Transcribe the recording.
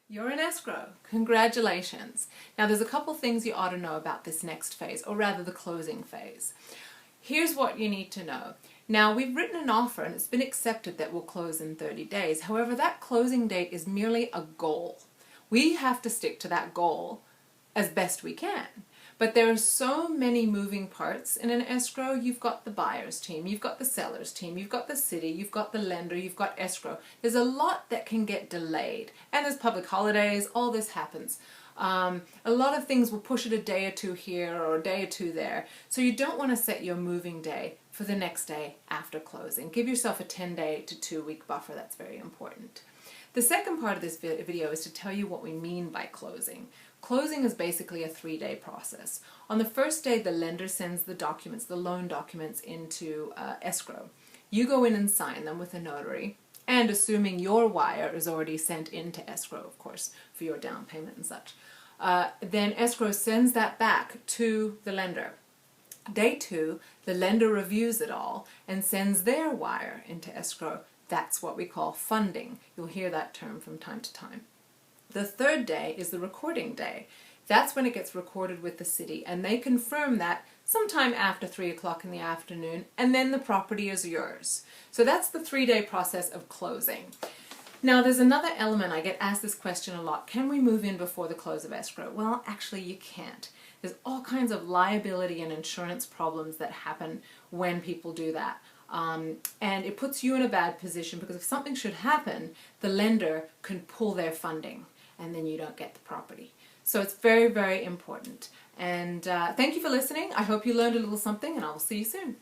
You're in escrow. Congratulations. Now there's a couple things you ought to know about this next phase, or rather the closing phase. Here's what you need to know. Now we've written an offer and it's been accepted that we'll close in 30 days. However, that closing date is merely a goal. We have to stick to that goal as best we can. But there are so many moving parts in an escrow. You've got the buyer's team, you've got the seller's team, you've got the city, you've got the lender, you've got escrow. There's a lot that can get delayed. And there's public holidays, all this happens. A lot of things will push it a day or two here or a day or two there. So you don't want to set your moving day for the next day after closing. Give yourself a 10-day to 2-week buffer. That's very important. The second part of this video is to tell you what we mean by closing. Closing is basically a 3-day process. On the first day, the lender sends the documents, the loan documents, into escrow. You go in and sign them with a notary, and assuming your wire is already sent into escrow, of course, for your down payment and such. Then escrow sends that back to the lender. Day 2, the lender reviews it all and sends their wire into escrow. That's what we call funding. You'll hear that term from time to time. The third day is the recording day. That's when it gets recorded with the city, and they confirm that sometime after 3 o'clock in the afternoon, and then the property is yours. So that's the 3-day process of closing. Now there's another element. I get asked this question a lot. Can we move in before the close of escrow? Well, actually you can't. There's all kinds of liability and insurance problems that happen when people do that. And it puts you in a bad position because if something should happen, the lender can pull their funding and then you don't get the property. So it's very, very important. And thank you for listening. I hope you learned a little something, and I will see you soon.